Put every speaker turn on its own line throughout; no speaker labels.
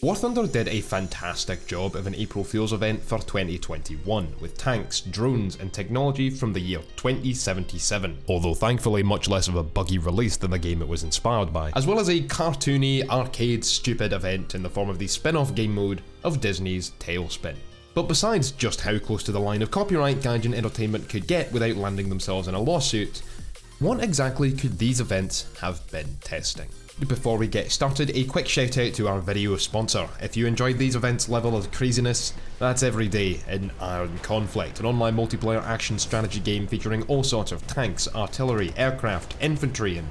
War Thunder did a fantastic job of an April Fool's event for 2021, with tanks, drones and technology from the year 2077, although thankfully much less of a buggy release than the game it was inspired by, as well as a cartoony, arcade, stupid event in the form of the spin-off game mode of Disney's Tailspin. But besides just how close to the line of copyright Gaijin Entertainment could get without landing themselves in a lawsuit, what exactly could these events have been testing? Before we get started, a quick shout out to our video sponsor. If you enjoyed these events' level of craziness, that's every day in Iron Conflict, an online multiplayer action strategy game featuring all sorts of tanks, artillery, aircraft, infantry and...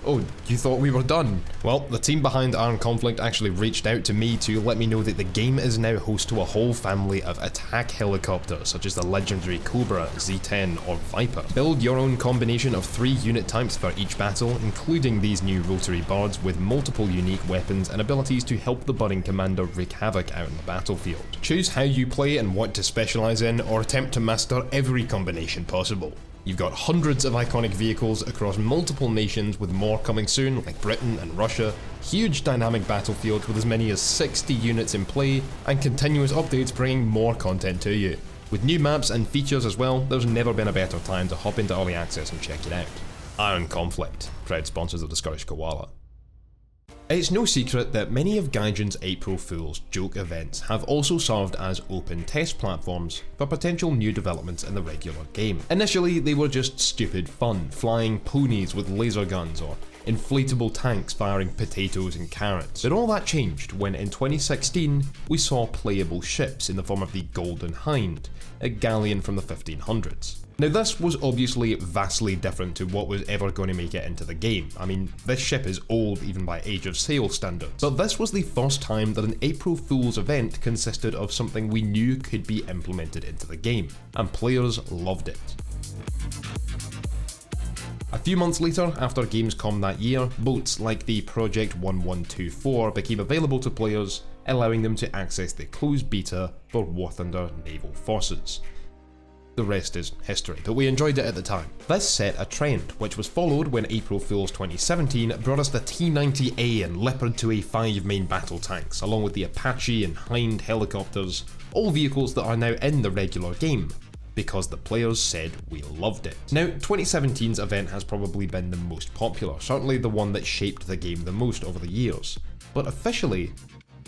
Oh, you thought we were done? Well, the team behind Iron Conflict actually reached out to me to let me know that the game is now host to a whole family of attack helicopters, such as the legendary Cobra, Z-10 or Viper. Build your own combination of 3 unit types for each battle, including these new rotary birds with multiple unique weapons and abilities to help the budding commander wreak havoc out in the battlefield. Choose how you play and what to specialise in, or attempt to master every combination possible. You've got hundreds of iconic vehicles across multiple nations, with more coming soon, like Britain and Russia, huge dynamic battlefields with as many as 60 units in play, and continuous updates bringing more content to you. With new maps and features as well, there's never been a better time to hop into early access and check it out. Iron Conflict, proud sponsors of the Scottish Koala. It's no secret that many of Gaijin's April Fool's joke events have also served as open test platforms for potential new developments in the regular game. Initially, they were just stupid fun, flying ponies with laser guns or inflatable tanks firing potatoes and carrots. But all that changed when in 2016 we saw playable ships in the form of the Golden Hind, a galleon from the 1500s. Now this was obviously vastly different to what was ever going to make it into the game. I mean, this ship is old even by age of sail standards. But this was the first time that an April Fool's event consisted of something we knew could be implemented into the game, and players loved it. A few months later, after Gamescom that year, boats like the Project 1124 became available to players, allowing them to access the closed beta for War Thunder Naval Forces. The rest is history, but we enjoyed it at the time. This set a trend, which was followed when April Fool's 2017 brought us the T-90A and Leopard 2A5 main battle tanks, along with the Apache and Hind helicopters, all vehicles that are now in the regular game, because the players said we loved it. Now, 2017's event has probably been the most popular, certainly the one that shaped the game the most over the years, but officially,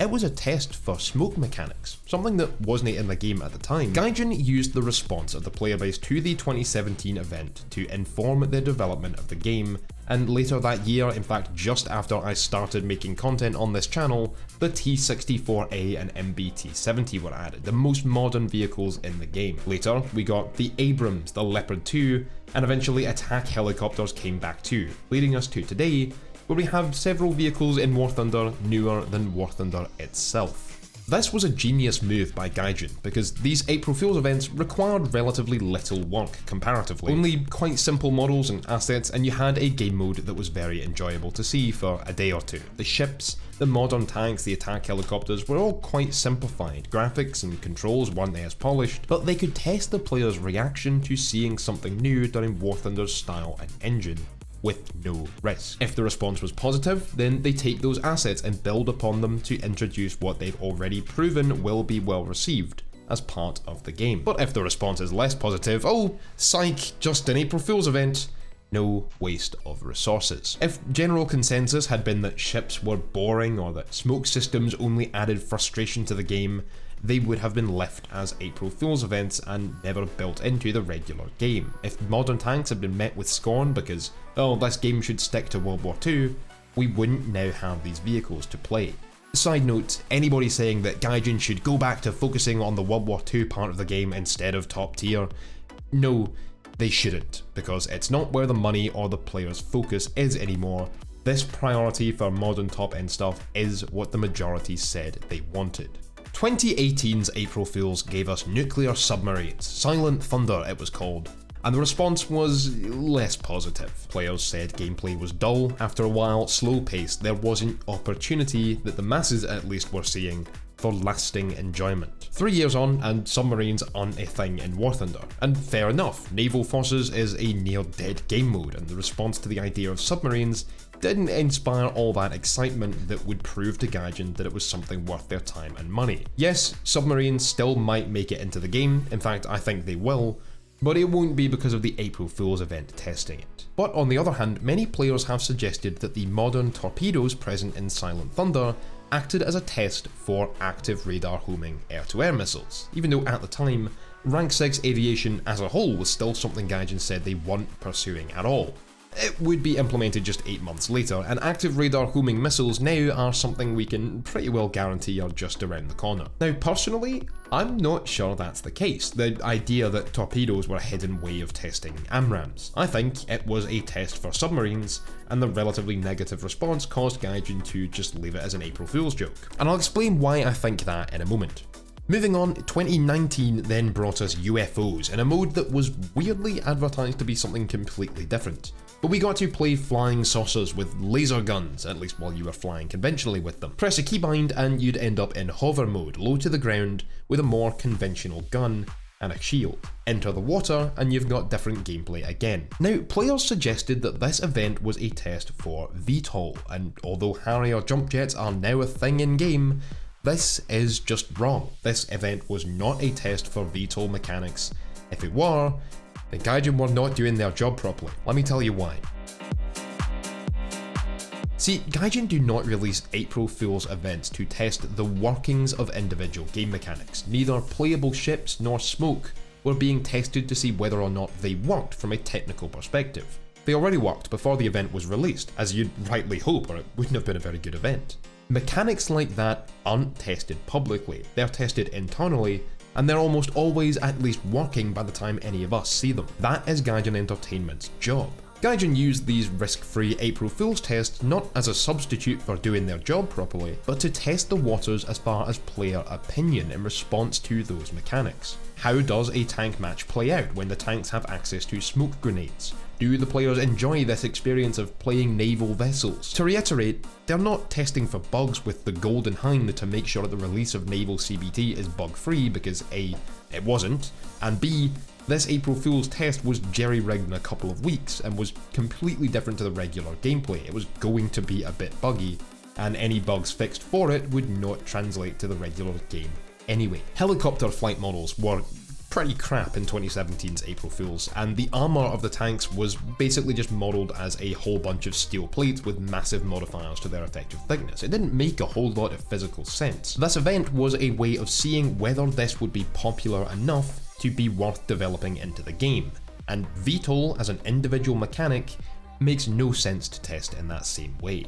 it was a test for smoke mechanics, something that wasn't in the game at the time. Gaijin used the response of the player base to the 2017 event to inform the development of the game, and later that year, in fact just after I started making content on this channel, the T-64A and MBT-70 were added, the most modern vehicles in the game. Later, we got the Abrams, the Leopard 2, and eventually attack helicopters came back too, leading us to today, where we have several vehicles in War Thunder newer than War Thunder itself. This was a genius move by Gaijin, because these April Fool's events required relatively little work comparatively. Only quite simple models and assets, and you had a game mode that was very enjoyable to see for a day or two. The ships, the modern tanks, the attack helicopters were all quite simplified. Graphics and controls weren't as polished, but they could test the player's reaction to seeing something new done in War Thunder's style and engine, with no risk. If the response was positive, then they take those assets and build upon them to introduce what they've already proven will be well received as part of the game. But if the response is less positive, oh, psych, just an April Fool's event, no waste of resources. If general consensus had been that ships were boring or that smoke systems only added frustration to the game, they would have been left as April Fool's events and never built into the regular game. If modern tanks had been met with scorn because, oh, this game should stick to World War II, we wouldn't now have these vehicles to play. Side note, anybody saying that Gaijin should go back to focusing on the World War II part of the game instead of top tier, no, they shouldn't, because it's not where the money or the player's focus is anymore. This priority for modern top-end stuff is what the majority said they wanted. 2018's April Fool's gave us nuclear submarines, Silent Thunder it was called, and the response was less positive. Players said gameplay was dull, after a while slow-paced, there wasn't opportunity that the masses at least were seeing for lasting enjoyment. 3 years on and submarines aren't a thing in War Thunder, and fair enough, Naval Forces is a near-dead game mode and the response to the idea of submarines didn't inspire all that excitement that would prove to Gaijin that it was something worth their time and money. Yes, submarines still might make it into the game, in fact I think they will, but it won't be because of the April Fool's event testing it. But on the other hand, many players have suggested that the modern torpedoes present in Silent Thunder acted as a test for active radar homing air-to-air missiles, even though at the time, Rank 6 aviation as a whole was still something Gaijin said they weren't pursuing at all. It would be implemented just 8 months later, and active radar homing missiles now are something we can pretty well guarantee are just around the corner. Now personally, I'm not sure that's the case, the idea that torpedoes were a hidden way of testing AMRAAMs. I think it was a test for submarines, and the relatively negative response caused Gaijin to just leave it as an April Fool's joke. And I'll explain why I think that in a moment. Moving on, 2019 then brought us UFOs in a mode that was weirdly advertised to be something completely different. But we got to play flying saucers with laser guns, at least while you were flying conventionally with them. Press a keybind and you'd end up in hover mode, low to the ground, with a more conventional gun and a shield. Enter the water and you've got different gameplay again. Now, players suggested that this event was a test for VTOL, and although Harrier jump jets are now a thing in game, this is just wrong. This event was not a test for VTOL mechanics. If it were, the Gaijin were not doing their job properly. Let me tell you why. See, Gaijin do not release April Fool's events to test the workings of individual game mechanics. Neither playable ships nor smoke were being tested to see whether or not they worked from a technical perspective. They already worked before the event was released, as you'd rightly hope, or it wouldn't have been a very good event. Mechanics like that aren't tested publicly, they're tested internally, and they're almost always at least working by the time any of us see them. That is Gaijin Entertainment's job. Gaijin used these risk-free April Fool's tests not as a substitute for doing their job properly, but to test the waters as far as player opinion in response to those mechanics. How does a tank match play out when the tanks have access to smoke grenades? Do the players enjoy this experience of playing naval vessels? To reiterate, they're not testing for bugs with the golden hind to make sure that the release of naval CBT is bug-free because A, it wasn't, and B, this April Fool's test was jerry-rigged in a couple of weeks and was completely different to the regular gameplay. It was going to be a bit buggy, and any bugs fixed for it would not translate to the regular game anyway. Helicopter flight models were pretty crap in 2017's April Fool's, and the armour of the tanks was basically just modelled as a whole bunch of steel plates with massive modifiers to their effective thickness. It didn't make a whole lot of physical sense. This event was a way of seeing whether this would be popular enough to be worth developing into the game, and VTOL as an individual mechanic makes no sense to test in that same way.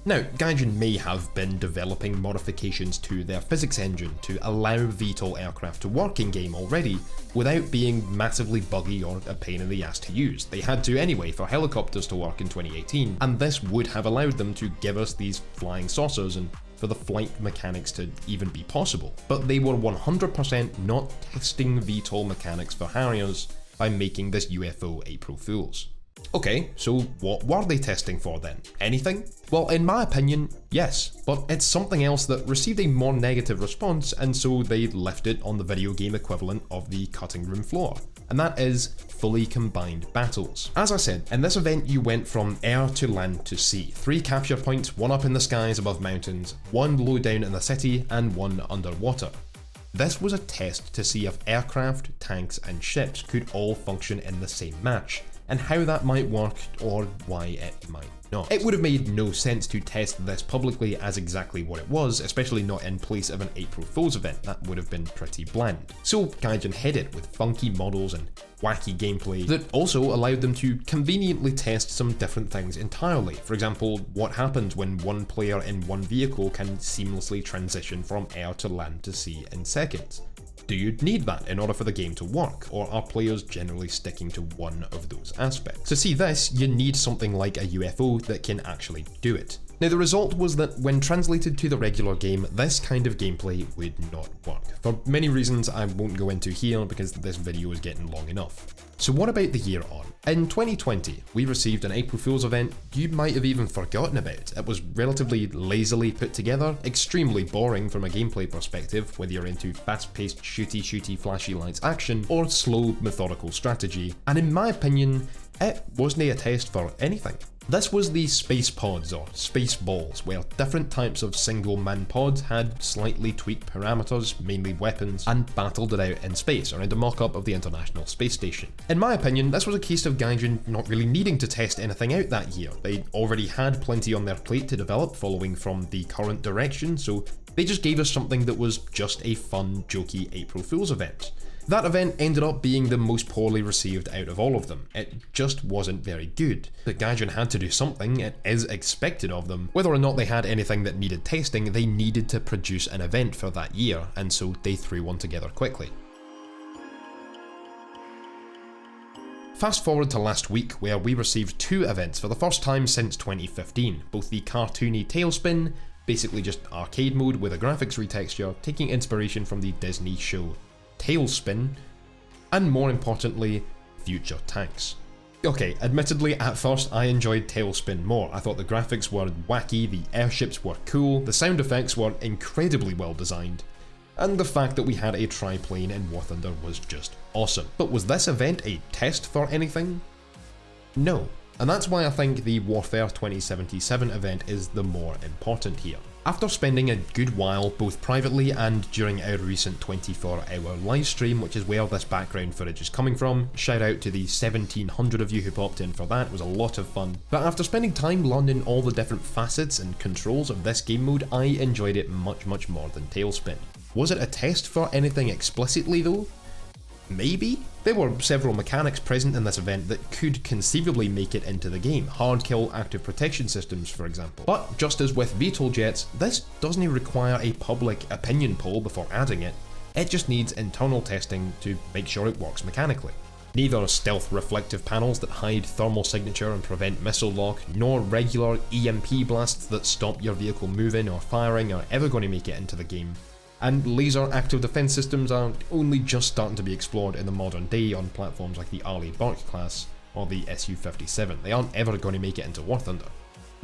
Now, Gaijin may have been developing modifications to their physics engine to allow VTOL aircraft to work in-game already, without being massively buggy or a pain in the ass to use. They had to anyway for helicopters to work in 2018, and this would have allowed them to give us these flying saucers and for the flight mechanics to even be possible. But they were 100% not testing VTOL mechanics for Harriers by making this UFO April Fool's. Okay, so what were they testing for then? Anything? Well, in my opinion, yes, but it's something else that received a more negative response, and so they left it on the video game equivalent of the cutting room floor, and that is fully combined battles. As I said, in this event you went from air to land to sea. 3 capture points, 1 up in the skies above mountains, 1 low down in the city, and 1 underwater. This was a test to see if aircraft, tanks, and ships could all function in the same match, and how that might work or why it might not. It would have made no sense to test this publicly as exactly what it was, especially not in place of an April Fool's event. That would have been pretty bland. So Gaijin hid it with funky models and wacky gameplay that also allowed them to conveniently test some different things entirely. For example, what happens when one player in one vehicle can seamlessly transition from air to land to sea in seconds? Do you need that in order for the game to work, or are players generally sticking to one of those aspects? To see this, you need something like a UFO that can actually do it. Now the result was that when translated to the regular game, this kind of gameplay would not work. For many reasons I won't go into here because this video is getting long enough. So what about the year on? In 2020, we received an April Fool's event you might have even forgotten about. It was relatively lazily put together, extremely boring from a gameplay perspective, whether you're into fast-paced shooty flashy lights action or slow methodical strategy, and in my opinion, it wasn't a test for anything. This was the space pods, or space balls, where different types of single-man pods had slightly tweaked parameters, mainly weapons, and battled it out in space around a mock-up of the International Space Station. In my opinion, this was a case of Gaijin not really needing to test anything out that year. They already had plenty on their plate to develop following from the current direction, so they just gave us something that was just a fun, jokey April Fool's event. That event ended up being the most poorly received out of all of them. It just wasn't very good. The Gaijin had to do something, it is expected of them. Whether or not they had anything that needed testing, they needed to produce an event for that year, and so they threw one together quickly. Fast forward to last week, where we received 2 events for the first time since 2015, both the cartoony Tailspin, basically just arcade mode with a graphics retexture, taking inspiration from the Disney show Tailspin, and more importantly, Future Tanks. Okay, admittedly at first I enjoyed Tailspin more. I thought the graphics were wacky, the airships were cool, the sound effects were incredibly well designed, and the fact that we had a triplane in War Thunder was just awesome. But was this event a test for anything? No. And that's why I think the Warfare 2077 event is the more important here. After spending a good while both privately and during our recent 24-hour livestream, which is where this background footage is coming from, shout out to the 1700 of you who popped in for that, it was a lot of fun. But after spending time learning all the different facets and controls of this game mode, I enjoyed it much more than Tailspin. Was it a test for anything explicitly though? Maybe? There were several mechanics present in this event that could conceivably make it into the game, hard kill active protection systems for example. But just as with VTOL jets, this doesn't require a public opinion poll before adding it, it just needs internal testing to make sure it works mechanically. Neither stealth reflective panels that hide thermal signature and prevent missile lock, nor regular EMP blasts that stop your vehicle moving or firing are ever going to make it into the game. And laser active defense systems are only just starting to be explored in the modern day on platforms like the Arleigh Burke class or the Su-57. They aren't ever going to make it into War Thunder.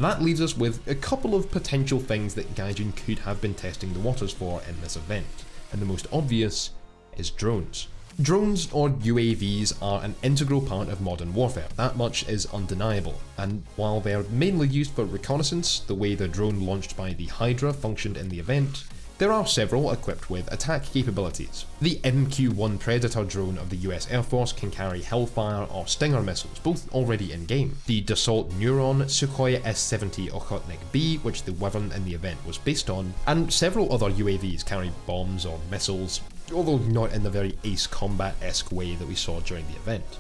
That leaves us with a couple of potential things that Gaijin could have been testing the waters for in this event, and the most obvious is drones. Drones, or UAVs, are an integral part of modern warfare, that much is undeniable, and while they're mainly used for reconnaissance, the way the drone launched by the Hydra functioned in the event, there are several equipped with attack capabilities. The MQ-1 Predator drone of the US Air Force can carry Hellfire or Stinger missiles, both already in-game. The Dassault Neuron Sukhoi S-70 Okhotnik B, which the Wyvern in the event was based on, and several other UAVs carry bombs or missiles, although not in the very Ace Combat-esque way that we saw during the event.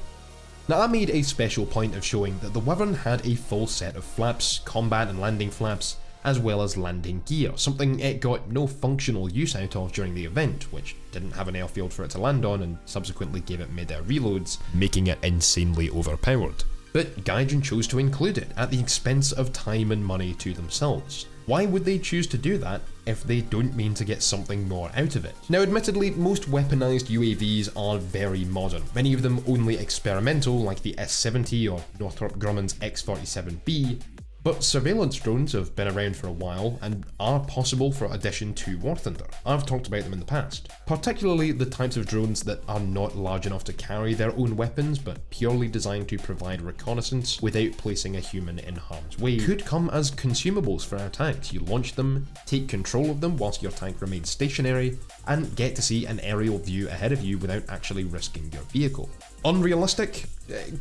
Now I made a special point of showing that the Wyvern had a full set of flaps, combat and landing flaps, as well as landing gear, something it got no functional use out of during the event, which didn't have an airfield for it to land on and subsequently gave it mid-air reloads, making it insanely overpowered. But Gaijin chose to include it at the expense of time and money to themselves. Why would they choose to do that if they don't mean to get something more out of it? Now admittedly, most weaponized UAVs are very modern, many of them only experimental like the S-70 or Northrop Grumman's X-47B, but surveillance drones have been around for a while and are possible for addition to War Thunder. I've talked about them in the past. Particularly the types of drones that are not large enough to carry their own weapons but purely designed to provide reconnaissance without placing a human in harm's way could come as consumables for our tanks. You launch them, take control of them whilst your tank remains stationary, and get to see an aerial view ahead of you without actually risking your vehicle. Unrealistic?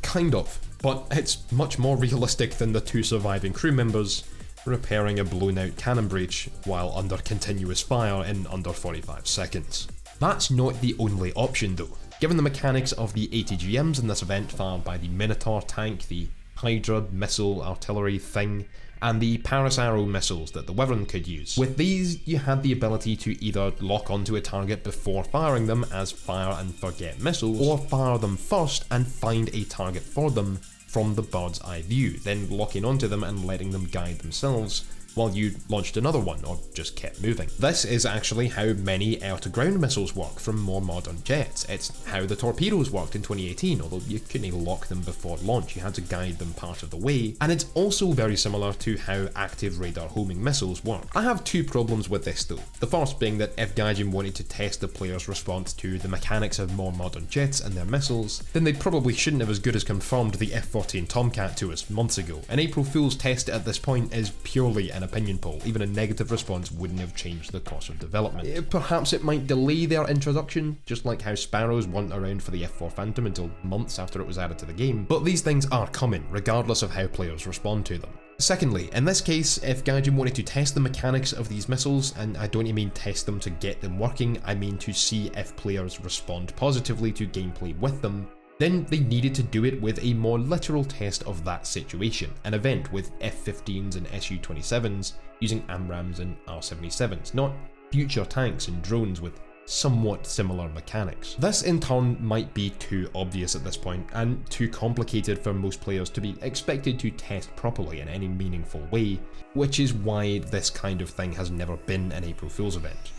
Kind of, but it's much more realistic than the 2 surviving crew members repairing a blown out cannon breach while under continuous fire in under 45 seconds. That's not the only option though. Given the mechanics of the ATGMs in this event fired by the Minotaur tank, the Hydra missile artillery thing, and the Paris Arrow missiles that the Wyvern could use. With these, you had the ability to either lock onto a target before firing them as fire and forget missiles, or fire them first and find a target for them from the bird's eye view, then locking onto them and letting them guide themselves while you launched another one, or just kept moving. This is actually how many air-to-ground missiles work from more modern jets. It's how the torpedoes worked in 2018, although you couldn't lock them before launch, you had to guide them part of the way, and it's also very similar to how active radar homing missiles work. I have two problems with this though. The first being that if Gaijin wanted to test the player's response to the mechanics of more modern jets and their missiles, then they probably shouldn't have as good as confirmed the F-14 Tomcat to us months ago. An April Fool's test at this point is purely an opinion poll. Even a negative response wouldn't have changed the course of development. Perhaps it might delay their introduction, just like how Sparrows weren't around for the F4 Phantom until months after it was added to the game, but these things are coming, regardless of how players respond to them. Secondly, in this case, if Gaijin wanted to test the mechanics of these missiles, and I don't mean test them to get them working, I mean to see if players respond positively to gameplay with them, then they needed to do it with a more literal test of that situation, an event with F-15s and Su-27s using AMRAAMs and R-77s, not future tanks and drones with somewhat similar mechanics. This in turn might be too obvious at this point, and too complicated for most players to be expected to test properly in any meaningful way, which is why this kind of thing has never been an April Fool's event.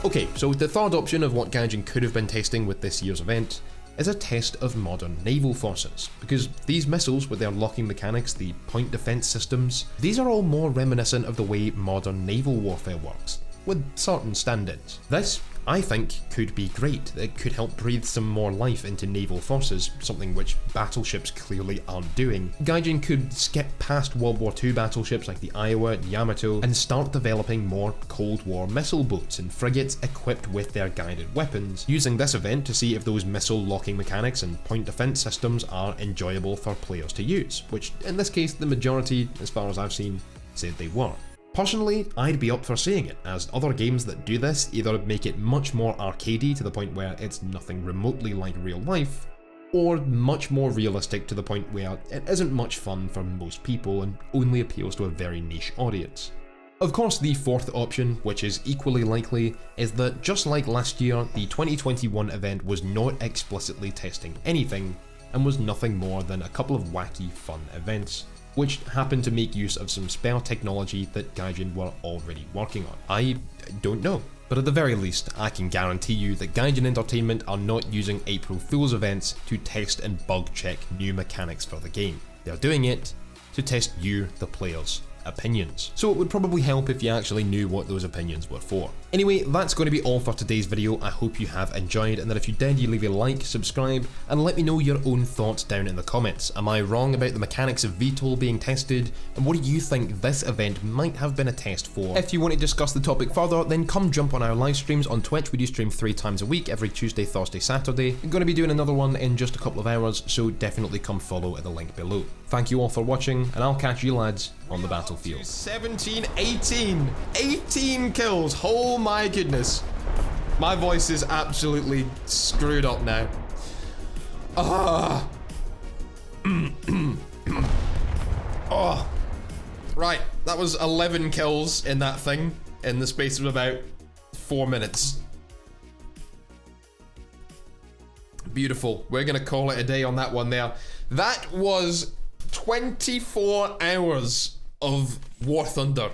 Okay, so the third option of what Gaijin could have been testing with this year's event is a test of modern naval forces, because these missiles with their locking mechanics, the point defense systems, these are all more reminiscent of the way modern naval warfare works, with certain stand-ins. This, I think, could be great. It could help breathe some more life into naval forces, something which battleships clearly aren't doing. Gaijin could skip past World War II battleships like the Iowa and Yamato and start developing more Cold War missile boats and frigates equipped with their guided weapons, using this event to see if those missile locking mechanics and point defense systems are enjoyable for players to use, which in this case the majority, as far as I've seen, said they were. Personally, I'd be up for seeing it, as other games that do this either make it much more arcadey to the point where it's nothing remotely like real life, or much more realistic to the point where it isn't much fun for most people and only appeals to a very niche audience. Of course, the fourth option, which is equally likely, is that just like last year, the 2021 event was not explicitly testing anything, and was nothing more than a couple of wacky fun events, which happened to make use of some spare technology that Gaijin were already working on. I don't know, but at the very least, I can guarantee you that Gaijin Entertainment are not using April Fool's events to test and bug check new mechanics for the game. They're doing it to test you, the players, opinions. So it would probably help if you actually knew what those opinions were for. Anyway, that's going to be all for today's video. I hope you have enjoyed, and that if you did, you leave a like, subscribe, and let me know your own thoughts down in the comments. Am I wrong about the mechanics of VTOL being tested? And what do you think this event might have been a test for? If you want to discuss the topic further, then come jump on our live streams on Twitch. We do stream 3 times a week, every Tuesday, Thursday, Saturday. I'm going to be doing another one in just a couple of hours, so definitely come follow at the link below. Thank you all for watching, and I'll catch you lads on the battlefield. 17, 18 kills. Oh my goodness. My voice is absolutely screwed up now. Ah. Oh. Right, that was 11 kills in that thing in the space of about 4 minutes. Beautiful. We're gonna call it a day on that one there. That was 24 hours of War Thunder.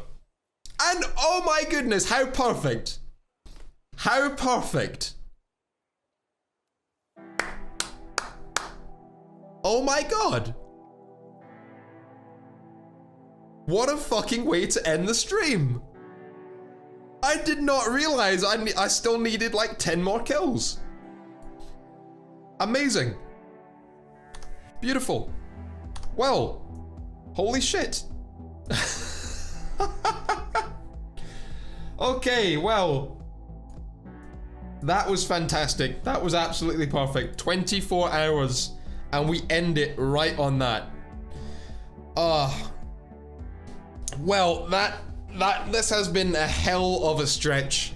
And oh my goodness, how perfect. How perfect. Oh my god. What a fucking way to end the stream. I did not realize I still needed like 10 more kills. Amazing. Beautiful. Well, holy shit. Okay, well, that was fantastic. That was absolutely perfect. 24 hours, and we end it right on that. Well, this has been a hell of a stretch.